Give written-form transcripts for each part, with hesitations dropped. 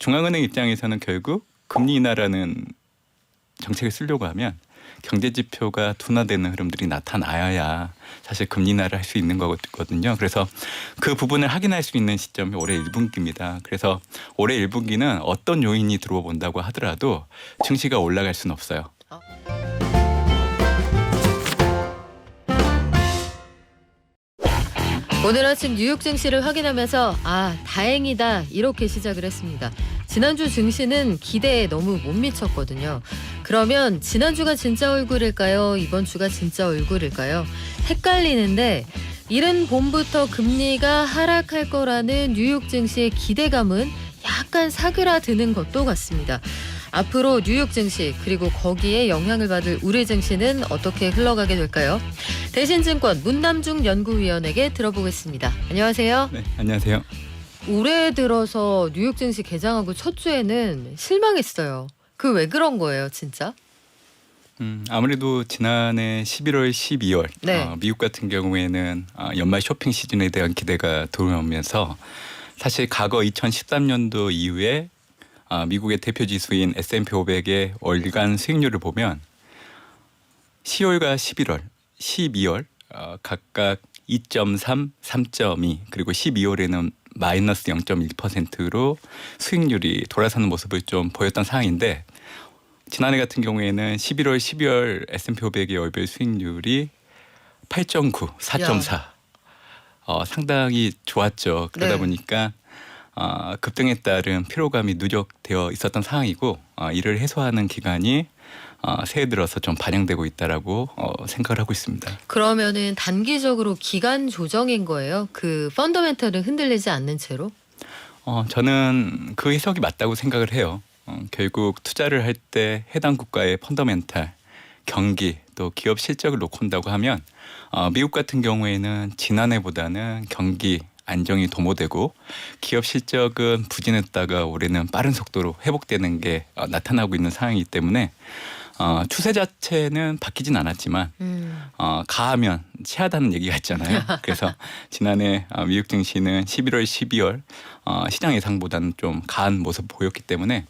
중앙은행 입장에서는 결국 금리 인하라는 정책을 쓰려고 하면 경제 지표가 둔화되는 흐름들이 나타나야 사실 금리 인하를 할 수 있는 거거든요. 그래서 그 부분을 확인할 수 있는 시점이 올해 1분기입니다. 그래서 올해 1분기는 어떤 요인이 들어와 본다고 하더라도 증시가 올라갈 수는 없어요. 오늘 아침 뉴욕 증시를 확인하면서 다행이다 이렇게 시작을 했습니다. 지난주 증시는 기대에 너무 못 미쳤거든요. 그러면 지난주가 진짜 얼굴일까요? 이번 주가 진짜 얼굴일까요? 헷갈리는데 이른 봄부터 금리가 하락할 거라는 뉴욕 증시의 기대감은 약간 사그라드는 것도 같습니다. 앞으로 뉴욕 증시 그리고 거기에 영향을 받을 우리 증시는 어떻게 흘러가게 될까요? 대신증권 문남중 연구위원에게 들어보겠습니다. 안녕하세요. 네, 안녕하세요. 올해 들어서 뉴욕 증시 개장하고 첫 주에는 실망했어요. 그 왜 그런 거예요, 진짜? 아무래도 지난해 11월, 12월 네. 미국 같은 경우에는 연말 쇼핑 시즌에 대한 기대가 들어오면서 사실 과거 2013년도 이후에 미국의 대표 지수인 S&P 500의 월간 수익률을 보면 10월과 11월, 12월 각각 2.3, 3.2 그리고 12월에는 마이너스 0.1%로 수익률이 돌아서는 모습을 좀 보였던 상황인데 지난해 같은 경우에는 11월, 12월 S&P 500의 월별 수익률이 8.9, 4.4 상당히 좋았죠. 그러다 네. 보니까 급등에 따른 피로감이 누적되어 있었던 상황이고 이를 해소하는 기간이 새해 들어서 좀 반영되고 있다라고 생각을 하고 있습니다. 그러면은 단기적으로 기간 조정인 거예요? 그 펀더멘털은 흔들리지 않는 채로? 저는 그 해석이 맞다고 생각을 해요. 결국 투자를 할 때 해당 국가의 펀더멘탈, 경기 또 기업 실적을 놓고 온다고 하면 미국 같은 경우에는 지난해보다는 경기 안정이 도모되고 기업 실적은 부진했다가 올해는 빠른 속도로 회복되는 게 나타나고 있는 상황이기 때문에 추세 자체는 바뀌진 않았지만 가하면 체하다는 얘기가 있잖아요. 그래서 지난해 미국 증시는 11월, 12월 시장 예상보다는 좀 가한 모습 보였기 때문에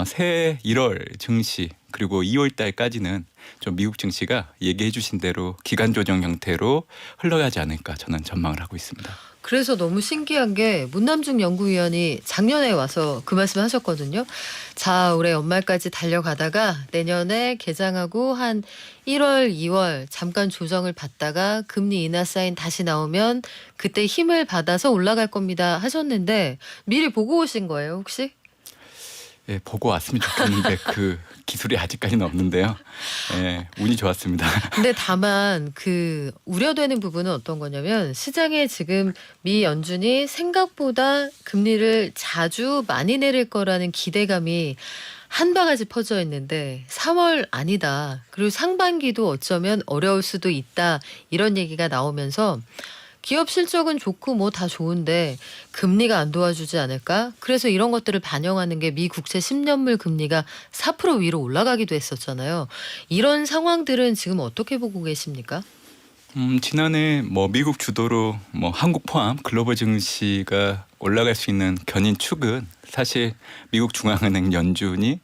새해 1월 증시 그리고 2월 달까지는 좀 미국 증시가 얘기해 주신 대로 기간 조정 형태로 흘러가지 않을까 저는 전망을 하고 있습니다. 그래서 너무 신기한 게 문남중 연구위원이 작년에 와서 그 말씀 하셨거든요. 자, 올해 연말까지 달려가다가 내년에 개장하고 한 1월, 2월 잠깐 조정을 받다가 금리 인하 사인 다시 나오면 그때 힘을 받아서 올라갈 겁니다 하셨는데 미리 보고 오신 거예요, 혹시? 예, 보고 왔으면 좋겠는데 그 기술이 아직까지는 없는데요. 예, 운이 좋았습니다. 근데 다만 그 우려되는 부분은 어떤 거냐면 시장에 지금 미 연준이 생각보다 금리를 자주 많이 내릴 거라는 기대감이 한 바가지 퍼져 있는데 3월 아니다. 그리고 상반기도 어쩌면 어려울 수도 있다. 이런 얘기가 나오면서 기업 실적은 좋고 뭐 다 좋은데 금리가 안 도와주지 않을까? 그래서 이런 것들을 반영하는 게 미 국채 10년물 금리가 4% 위로 올라가기도 했었잖아요. 이런 상황들은 지금 어떻게 보고 계십니까? 지난해 미국 주도로 한국 포함 글로벌 증시가 올라갈 수 있는 견인 축은 사실 미국 중앙은행 연준이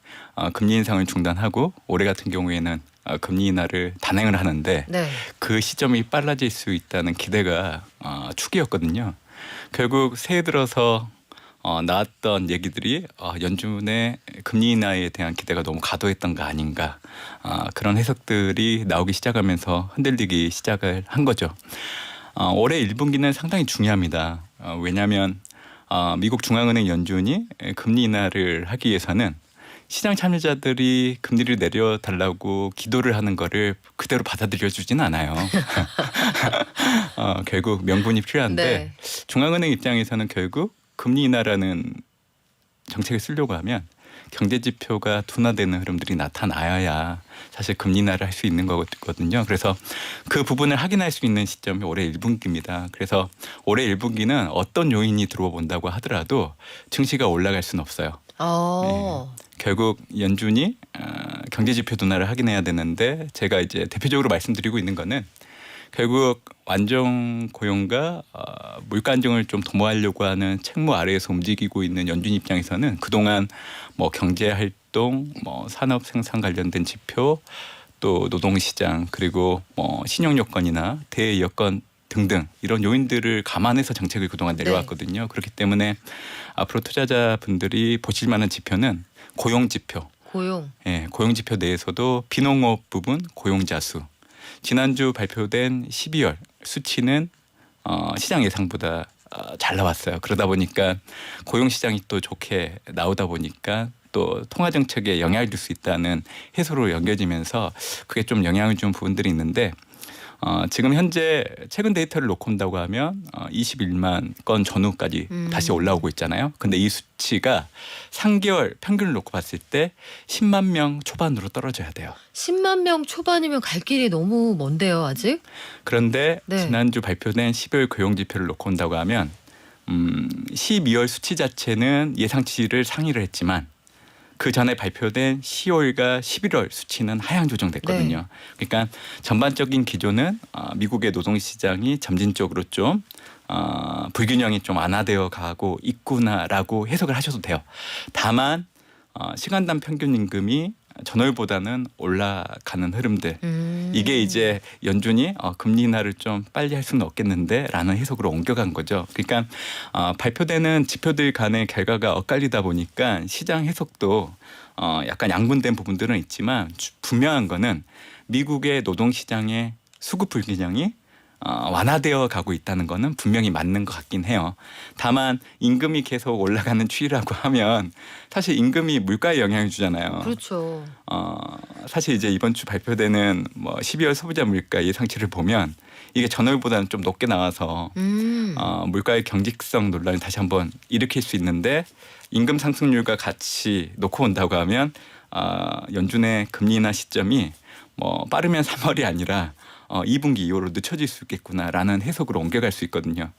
금리 인상을 중단하고 올해 같은 경우에는 금리 인하를 단행을 하는데 네. 그 시점이 빨라질 수 있다는 기대가 축이었거든요. 결국 새해 들어서 나왔던 얘기들이 연준의 금리 인하에 대한 기대가 너무 과도했던 거 아닌가 그런 해석들이 나오기 시작하면서 흔들리기 시작을 한 거죠. 올해 1분기는 상당히 중요합니다. 왜냐하면 미국 중앙은행 연준이 금리 인하를 하기 위해서는 시장 참여자들이 금리를 내려달라고 기도를 하는 거를 그대로 받아들여주지는 않아요. 결국 명분이 필요한데 네. 중앙은행 입장에서는 결국 금리 인하라는 정책을 쓰려고 하면 경제 지표가 둔화되는 흐름들이 나타나야 사실 금리 인하를 할 수 있는 거거든요. 그래서 그 부분을 확인할 수 있는 시점이 올해 1분기입니다. 그래서 올해 1분기는 어떤 요인이 들어와 본다고 하더라도 증시가 올라갈 수는 없어요. 네. 결국 연준이 경제 지표 둔화를 확인해야 되는데 제가 이제 대표적으로 말씀드리고 있는 거는 결국 완전 고용과 물가 안정을 좀 도모하려고 하는 책무 아래에서 움직이고 있는 연준 입장에서는 그동안 뭐 경제 활동, 뭐 산업 생산 관련된 지표, 또 노동시장, 그리고 뭐 신용 여건이나 대외 여건 등등 이런 요인들을 감안해서 정책을 그동안 내려왔거든요. 그렇기 때문에 앞으로 투자자분들이 보실 만한 지표는 고용 지표. 고용. 예, 고용 지표 내에서도 비농업 부분 고용자 수. 지난주 발표된 12월 수치는 시장 예상보다 잘 나왔어요. 그러다 보니까 고용 시장이 또 좋게 나오다 보니까 또 통화 정책에 영향을 줄 수 있다는 해소로 연결지면서 그게 좀 영향을 준 부분들이 있는데 지금 현재 최근 데이터를 놓고 온다고 하면 21만 건 전후까지 다시 올라오고 있잖아요. 근데 이 수치가 3개월 평균을 놓고 봤을 때 10만 명 초반으로 떨어져야 돼요. 10만 명 초반이면 갈 길이 너무 먼데요, 아직? 그런데 네. 지난주 발표된 12월 고용 지표를 놓고 온다고 하면 12월 수치 자체는 예상치를 상회를 했지만 그 전에 발표된 10월과 11월 수치는 하향 조정됐거든요. 그러니까 전반적인 기조는 미국의 노동시장이 점진적으로 좀 불균형이 좀 완화되어 가고 있구나라고 해석을 하셔도 돼요. 다만 시간당 평균 임금이 전월보다는 올라가는 흐름들. 이게 이제 연준이 금리 인하를 좀 빨리 할 수는 없겠는데라는 해석으로 옮겨간 거죠. 그러니까 발표되는 지표들 간의 결과가 엇갈리다 보니까 시장 해석도 약간 양분된 부분들은 있지만 분명한 거는 미국의 노동시장의 수급 불균형이 완화되어 가고 있다는 거는 분명히 맞는 것 같긴 해요. 다만 임금이 계속 올라가는 추이라고 하면 사실 임금이 물가에 영향을 주잖아요. 그렇죠. 사실 이제 이번 주 발표되는 뭐 12월 소비자 물가 예상치를 보면 이게 전월보다는 좀 높게 나와서 물가의 경직성 논란을 다시 한번 일으킬 수 있는데 임금 상승률과 같이 놓고 온다고 하면 연준의 금리 인하 시점이 뭐 빠르면 3월이 아니라 2분기 이후로 늦춰질 수 있겠구나라는 해석으로 옮겨갈 수 있거든요.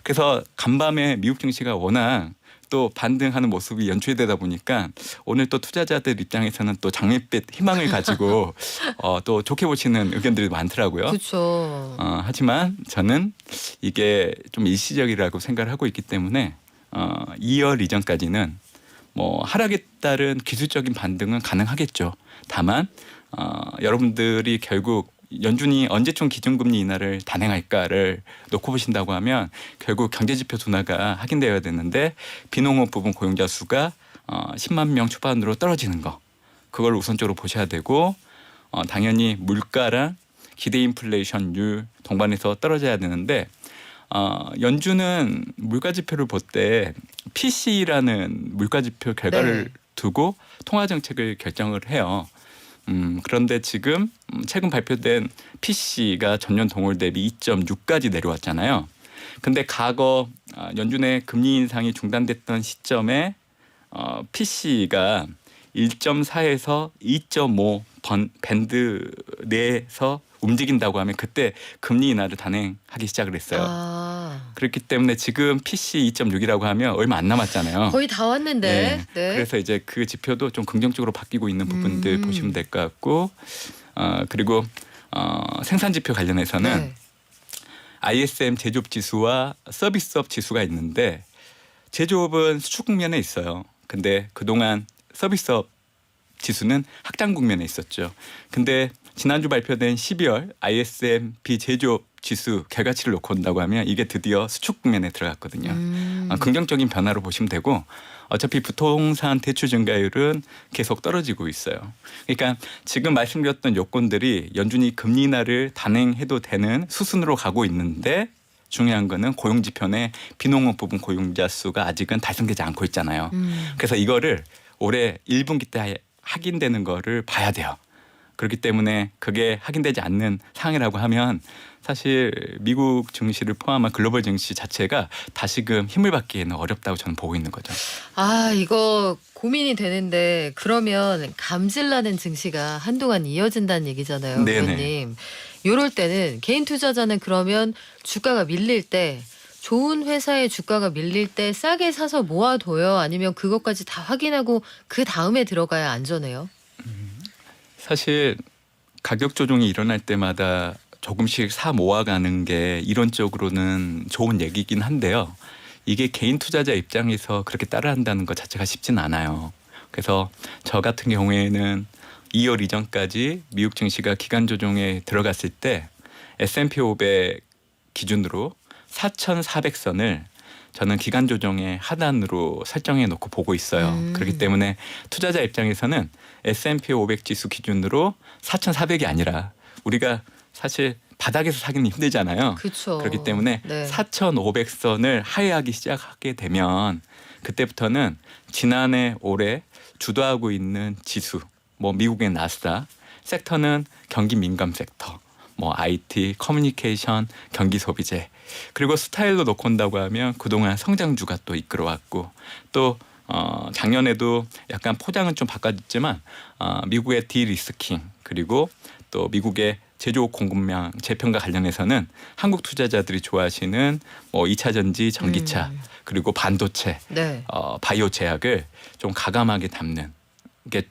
그래서 간밤에 미국 증시가 워낙 또 반등하는 모습이 연출되다 보니까 오늘 또 투자자들 입장에서는 또 장밋빛 희망을 가지고 또 좋게 보시는 의견들이 많더라고요. 그렇죠. 하지만 저는 이게 좀 일시적이라고 생각을 하고 있기 때문에 2월 이전까지는 뭐 하락에 따른 기술적인 반등은 가능하겠죠. 다만 여러분들이 결국 연준이 언제쯤 기준금리 인하를 단행할까를 놓고 보신다고 하면 결국 경제지표 둔화가 확인되어야 되는데 비농업 부분 고용자 수가 10만 명 초반으로 떨어지는 거 그걸 우선적으로 보셔야 되고 당연히 물가랑 기대 인플레이션율 동반해서 떨어져야 되는데 연준은 물가지표를 볼 때 PC라는 물가지표 결과를 두고 통화정책을 결정을 해요. 그런데 지금 최근 발표된 PC가 전년 동월 대비 2.6까지 내려왔잖아요. 근데 과거 연준의 금리 인상이 중단됐던 시점에 PC가 1.4에서 2.5 밴드 내에서 움직인다고 하면 그때 금리 인하를 단행하기 시작을 했어요. 그렇기 때문에 지금 PC 2.6이라고 하면 얼마 안 남았잖아요. 거의 다 왔는데. 네. 그래서 이제 그 지표도 좀 긍정적으로 바뀌고 있는 부분들 보시면 될 것 같고 그리고 생산 지표 관련해서는 ISM 제조업 지수와 서비스업 지수가 있는데 제조업은 수축 국면에 있어요. 근데 그동안 서비스업 지수는 확장 국면에 있었죠. 근데 지난주 발표된 12월 ISM 비제조업 지수 결과치를 놓고 온다고 하면 이게 드디어 수축 국면에 들어갔거든요. 긍정적인 변화로 보시면 되고 어차피 부동산 대출 증가율은 계속 떨어지고 있어요. 그러니까 지금 말씀드렸던 요건들이 연준이 금리 인하를 단행해도 되는 수순으로 가고 있는데 중요한 거는 고용지표 내 비농업 부분 고용자 수가 아직은 달성되지 않고 있잖아요. 그래서 이거를 올해 1분기 때 확인되는 거를 봐야 돼요. 그렇기 때문에 그게 확인되지 않는 상황이라고 하면 사실 미국 증시를 포함한 글로벌 증시 자체가 다시금 힘을 받기에는 어렵다고 저는 보고 있는 거죠. 이거 고민이 되는데 그러면 감질나는 증시가 한동안 이어진다는 얘기잖아요, 의원님. 이럴 때는 개인 투자자는 그러면 주가가 밀릴 때 좋은 회사의 주가가 밀릴 때 싸게 사서 모아둬요? 아니면 그것까지 다 확인하고 그 다음에 들어가야 안전해요? 사실 가격 조정이 일어날 때마다 조금씩 사 모아가는 게 이론적으로는 좋은 얘기긴 한데요. 이게 개인 투자자 입장에서 그렇게 따라한다는 것 자체가 쉽진 않아요. 그래서 저 같은 경우에는 2월 이전까지 미국 증시가 기간 조정에 들어갔을 때 S&P 500 기준으로 4,400선을 저는 기간 조정의 하단으로 설정해 놓고 보고 있어요. 그렇기 때문에 투자자 입장에서는 S&P 500 지수 기준으로 4,400이 아니라 우리가 사실 바닥에서 사기는 힘들잖아요. 그렇죠. 그렇기 때문에 네. 4,500선을 하회하기 시작하게 되면 그때부터는 지난해 올해 주도하고 있는 지수, 뭐 미국의 나스닥 섹터는 경기 민감 섹터, 뭐 IT, 커뮤니케이션, 경기 소비재 그리고 스타일로 놓고 온다고 하면 그동안 성장주가 또 이끌어왔고 또 작년에도 약간 포장은 좀 바꿔졌지만 미국의 디리스킹 그리고 또 미국의 제조업 공급량 재편과 관련해서는 한국 투자자들이 좋아하시는 뭐 2차 전지, 전기차 그리고 반도체, 네. 바이오 제약을 좀 가감하게 담는 게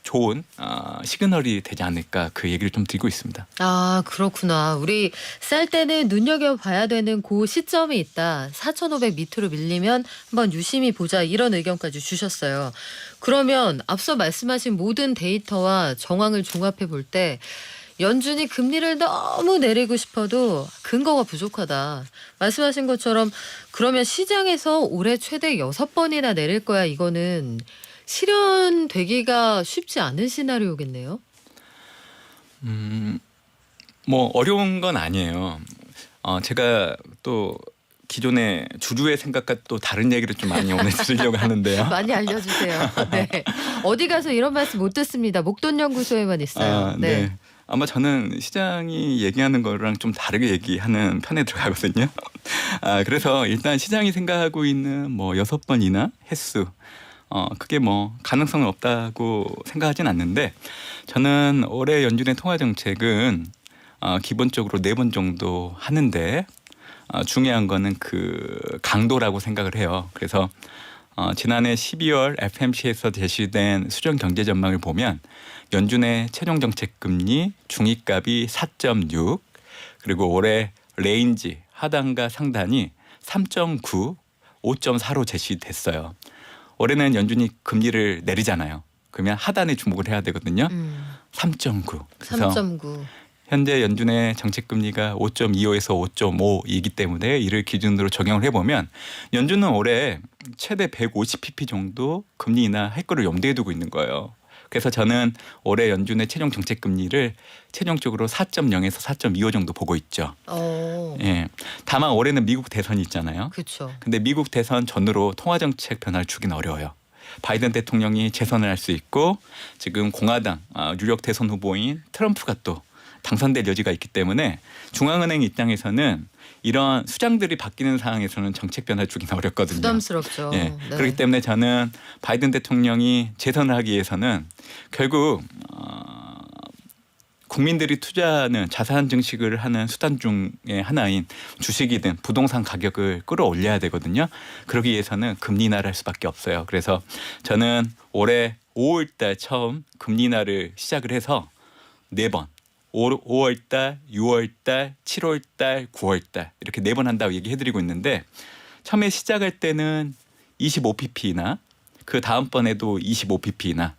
좋은 시그널이 되지 않을까 그 얘기를 좀 드리고 있습니다. 아, 그렇구나. 우리 쌀 때는 눈여겨봐야 되는 그 시점이 있다. 4,500 밑으로 밀리면 한번 유심히 보자. 이런 의견까지 주셨어요. 그러면 앞서 말씀하신 모든 데이터와 정황을 종합해 볼 때 연준이 금리를 너무 내리고 싶어도 근거가 부족하다. 말씀하신 것처럼 그러면 시장에서 올해 최대 6번이나 내릴 거야. 이거는 실현되기가 쉽지 않은 시나리오겠네요. 뭐 어려운 건 아니에요. 제가 또 기존의 주주의 생각과 또 다른 얘기를 좀 많이 오늘 드리려고 하는데요. 많이 알려주세요. 네. 어디 가서 이런 말씀 못 듣습니다. 목돈연구소에만 있어요. 네. 아마 저는 시장이 얘기하는 거랑 좀 다르게 얘기하는 편에 들어가거든요. 그래서 일단 시장이 생각하고 있는 뭐 6번이나 횟수 그게 뭐 가능성은 없다고 생각하진 않는데 저는 올해 연준의 통화 정책은 기본적으로 4번 정도 하는데 중요한 거는 그 강도라고 생각을 해요. 그래서 지난해 12월 FMC에서 제시된 수정 경제 전망을 보면 연준의 최종 정책 금리 중위값이 4.6 그리고 올해 레인지 하단과 상단이 3.9, 5.4로 제시됐어요. 올해는 연준이 금리를 내리잖아요. 그러면 하단에 주목을 해야 되거든요. 3.9. 그래서 3.9. 현재 연준의 정책 금리가 5.25에서 5.5이기 때문에 이를 기준으로 적용을 해보면 연준은 올해 최대 150pp 정도 금리 인하할 거를 염두에 두고 있는 거예요. 그래서 저는 올해 연준의 최종 정책 금리를 최종적으로 4.0에서 4.25 정도 보고 있죠. 예. 다만 올해는 미국 대선이 있잖아요. 그렇죠. 근데 미국 대선 전후로 통화 정책 변화를 주긴 어려워요. 바이든 대통령이 재선을 할 수 있고 지금 공화당 유력 대선 후보인 트럼프가 또 당선될 여지가 있기 때문에 중앙은행 입장에서는 이런 수장들이 바뀌는 상황에서는 정책 변화를 주긴 어렵거든요. 부담스럽죠. 예. 네. 그렇기 때문에 저는 바이든 대통령이 재선을 하기 위해서는 결국 국민들이 투자하는 자산 증식을 하는 수단 중에 하나인 주식이든 부동산 가격을 끌어올려야 되거든요. 그러기 위해서는 금리 인하를 할 수밖에 없어요. 그래서 저는 올해 5월 달 처음 금리 인하를 시작을 해서 4번 5월 달, 6월 달, 7월 달, 9월 달 이렇게 4번 한다고 얘기해드리고 있는데 처음에 시작할 때는 25pp나 그 다음번에도 25pp나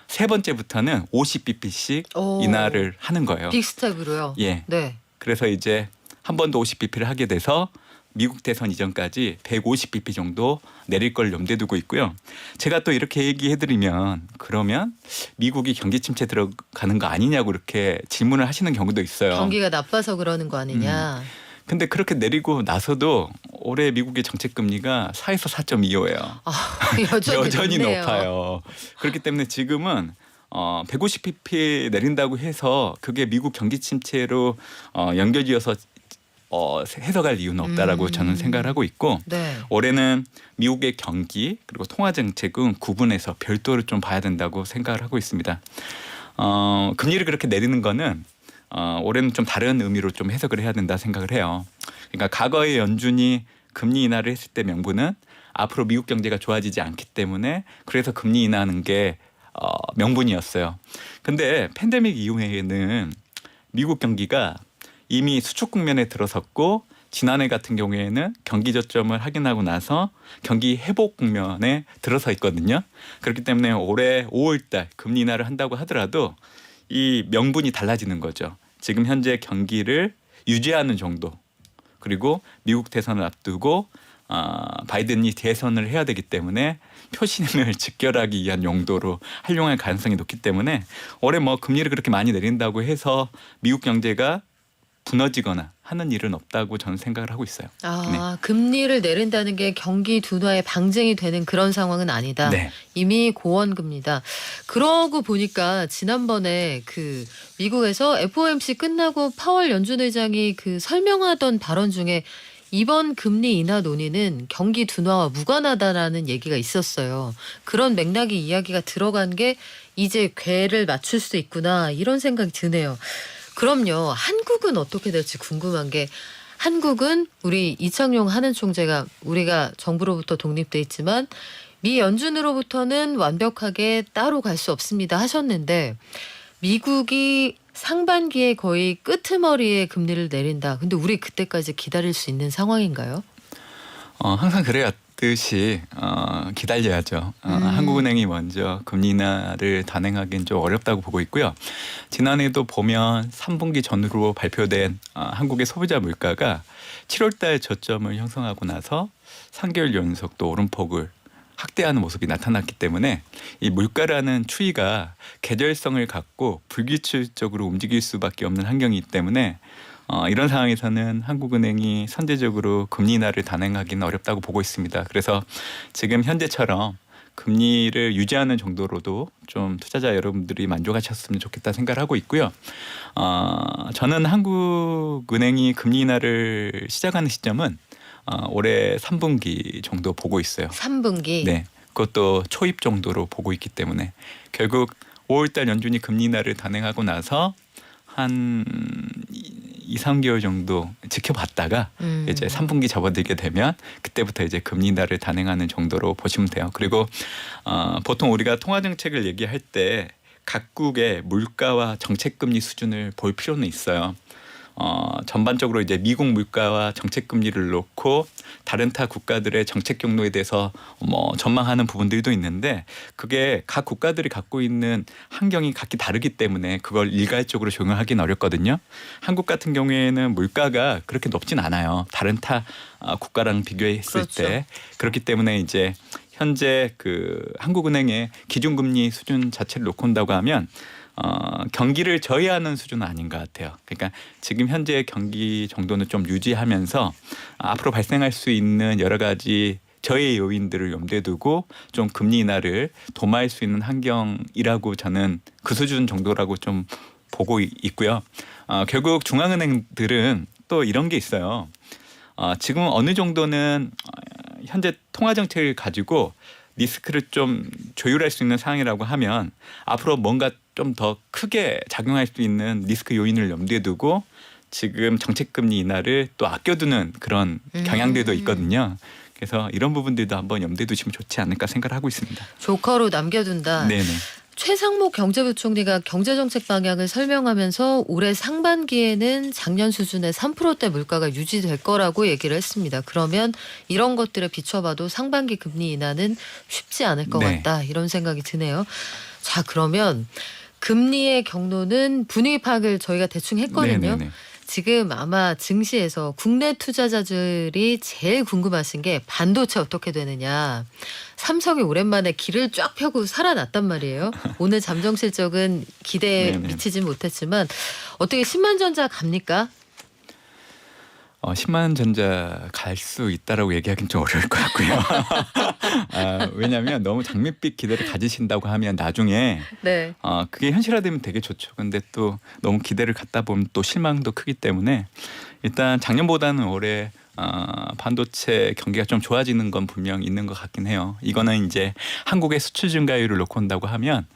세 번째부터는 50pp씩 인하를 하는 거예요. 빅스텝으로요? 예. 네. 그래서 이제 한 번 더 50pp를 하게 돼서 미국 대선 이전까지 150pp 정도 내릴 걸 염두에 두고 있고요. 제가 또 이렇게 얘기해드리면 그러면 미국이 경기 침체 들어가는 거 아니냐고 이렇게 질문을 하시는 경우도 있어요. 경기가 나빠서 그러는 거 아니냐. 근데 그렇게 내리고 나서도 올해 미국의 정책 금리가 4에서 4.25예요. 여전히 높네요. 높아요. 그렇기 때문에 지금은 150pp 내린다고 해서 그게 미국 경기 침체로 연결지어서 해석할 이유는 없다라고 저는 생각을 하고 있고 네. 올해는 미국의 경기 그리고 통화 정책은 구분해서 별도로 좀 봐야 된다고 생각을 하고 있습니다. 금리를 그렇게 내리는 거는 올해는 좀 다른 의미로 좀 해석을 해야 된다 생각을 해요. 그러니까 과거에 연준이 금리 인하를 했을 때 명분은 앞으로 미국 경제가 좋아지지 않기 때문에 그래서 금리 인하하는 게 명분이었어요. 근데 팬데믹 이후에는 미국 경기가 이미 수축 국면에 들어섰고 지난해 같은 경우에는 경기 저점을 확인하고 나서 경기 회복 국면에 들어서 있거든요. 그렇기 때문에 올해 5월달 금리 인하를 한다고 하더라도 이 명분이 달라지는 거죠. 지금 현재 경기를 유지하는 정도, 그리고 미국 대선을 앞두고 바이든이 대선을 해야 되기 때문에 표심을 직결하기 위한 용도로 활용할 가능성이 높기 때문에 올해 뭐 금리를 그렇게 많이 내린다고 해서 미국 경제가 무너지거나 하는 일은 없다고 저는 생각을 하고 있어요. 금리를 내린다는 게 경기 둔화의 방증이 되는 그런 상황은 아니다. 네. 이미 고원금리다. 그러고 보니까 지난번에 그 미국에서 FOMC 끝나고 파월 연준 의장이 그 설명하던 발언 중에 이번 금리 인하 논의는 경기 둔화와 무관하다라는 얘기가 있었어요. 그런 맥락의 이야기가 들어간 게 이제 궤를 맞출 수 있구나 이런 생각이 드네요. 그럼요. 한국은 어떻게 될지 궁금한 게 한국은 우리 이창용 한은 총재가 우리가 정부로부터 독립돼 있지만 미 연준으로부터는 완벽하게 따로 갈 수 없습니다 하셨는데 미국이 상반기에 거의 끄트머리에 금리를 내린다. 근데 우리 그때까지 기다릴 수 있는 상황인가요? 항상 그래왔듯이 기다려야죠. 한국은행이 먼저 금리 인하를 단행하기는 좀 어렵다고 보고 있고요. 지난해도 보면 3분기 전후로 발표된 한국의 소비자 물가가 7월달 저점을 형성하고 나서 3개월 연속 또 오름폭을 확대하는 모습이 나타났기 때문에 이 물가라는 추이가 계절성을 갖고 불규칙적으로 움직일 수밖에 없는 환경이기 때문에 이런 상황에서는 한국은행이 선제적으로 금리 인하를 단행하기는 어렵다고 보고 있습니다. 그래서 지금 현재처럼 금리를 유지하는 정도로도 좀 투자자 여러분들이 만족하셨으면 좋겠다 생각을 하고 있고요. 저는 한국은행이 금리 인하를 시작하는 시점은 올해 3분기 정도 보고 있어요. 3분기? 네. 그것도 초입 정도로 보고 있기 때문에 결국 5월달 연준이 금리 인하를 단행하고 나서 한 2, 3개월 정도 지켜봤다가 이제 3분기 접어들게 되면 그때부터 이제 금리 인하를 단행하는 정도로 보시면 돼요. 그리고 보통 우리가 통화 정책을 얘기할 때 각국의 물가와 정책 금리 수준을 볼 필요는 있어요. 전반적으로 이제 미국 물가와 정책 금리를 놓고 다른 타 국가들의 정책 경로에 대해서 전망하는 부분들도 있는데 그게 각 국가들이 갖고 있는 환경이 각기 다르기 때문에 그걸 일괄적으로 적용하기는 어렵거든요. 한국 같은 경우에는 물가가 그렇게 높진 않아요. 다른 타 국가랑 비교했을 그렇죠. 때 그렇기 때문에 이제 현재 그 한국은행의 기준금리 수준 자체를 놓고 온다고 하면 경기를 저해하는 수준은 아닌 것 같아요. 그러니까 지금 현재 경기 정도는 좀 유지하면서 앞으로 발생할 수 있는 여러 가지 저해 요인들을 염두에 두고 좀 금리 인하를 도모할 수 있는 환경이라고 저는 그 수준 정도라고 좀 보고 있고요. 결국 중앙은행들은 또 이런 게 있어요. 지금 어느 정도는 현재 통화 정책을 가지고 리스크를 좀 조율할 수 있는 상황이라고 하면 앞으로 뭔가 좀 더 크게 작용할 수 있는 리스크 요인을 염두에 두고 지금 정책금리 인하를 또 아껴두는 그런 경향들도 있거든요. 그래서 이런 부분들도 한번 염두에 두시면 좋지 않을까 생각을 하고 있습니다. 조커로 남겨둔다. 네네. 최상목 경제부총리가 경제정책 방향을 설명하면서 올해 상반기에는 작년 수준의 3%대 물가가 유지될 거라고 얘기를 했습니다. 그러면 이런 것들에 비춰봐도 상반기 금리 인하는 쉽지 않을 것 네. 같다 이런 생각이 드네요. 자, 그러면 금리의 경로는 분위기 파악을 저희가 대충 했거든요. 네네네. 지금 아마 증시에서 국내 투자자들이 제일 궁금하신 게 반도체 어떻게 되느냐. 삼성이 오랜만에 길을 쫙 펴고 살아났단 말이에요. 오늘 잠정 실적은 기대에 네네. 미치진 못했지만 어떻게 10만전자 갑니까? 10만 전자 갈 수 있다라고 얘기하기는 좀 어려울 것 같고요. 왜냐하면 너무 장밋빛 기대를 가지신다고 하면 나중에 네. 그게 현실화되면 되게 좋죠. 근데 또 너무 기대를 갖다 보면 또 실망도 크기 때문에 일단 작년보다는 올해 반도체 경기가 좀 좋아지는 건 분명 있는 것 같긴 해요. 이거는 이제 한국의 수출 증가율을 놓고 온다고 하면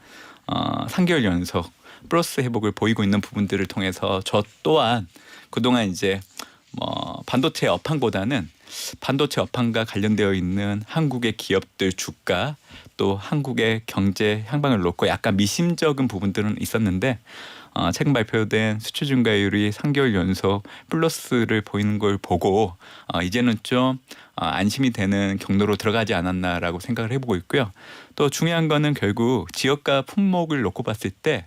3개월 연속 플러스 회복을 보이고 있는 부분들을 통해서 저 또한 그동안 이제 반도체 업황보다는 반도체 업황과 관련되어 있는 한국의 기업들 주가 또 한국의 경제 향방을 놓고 약간 미심쩍은 부분들은 있었는데 최근 발표된 수출 증가율이 3개월 연속 플러스를 보이는 걸 보고 이제는 좀 안심이 되는 경로로 들어가지 않았나라고 생각을 해보고 있고요. 또 중요한 거는 결국 지역과 품목을 놓고 봤을 때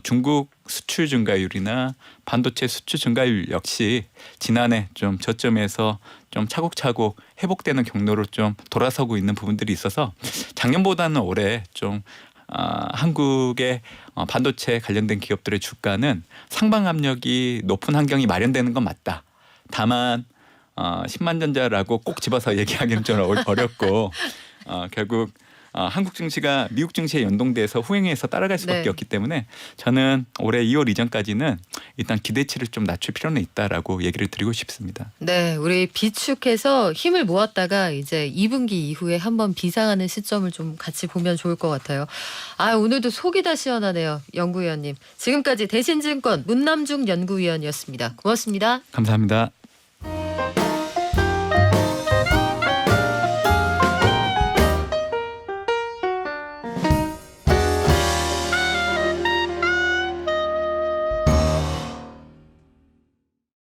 중국 수출 증가율이나 반도체 수출 증가율 역시 지난해 좀 저점에서 좀 차곡차곡 회복되는 경로로 좀 돌아서고 있는 부분들이 있어서 작년보다는 올해 좀 한국의 반도체 관련된 기업들의 주가는 상방 압력이 높은 환경이 마련되는 건 맞다. 다만 10만전자라고 꼭 집어서 얘기하기는 좀 어렵고 결국 한국 증시가 미국 증시에 연동돼서 후행해서 따라갈 수밖에 네. 없기 때문에 저는 올해 2월 이전까지는 일단 기대치를 좀 낮출 필요는 있다라고 얘기를 드리고 싶습니다. 네, 우리 비축해서 힘을 모았다가 이제 2분기 이후에 한번 비상하는 시점을 좀 같이 보면 좋을 것 같아요. 오늘도 속이 다 시원하네요. 연구위원님. 지금까지 대신증권 문남중 연구위원이었습니다. 고맙습니다. 감사합니다.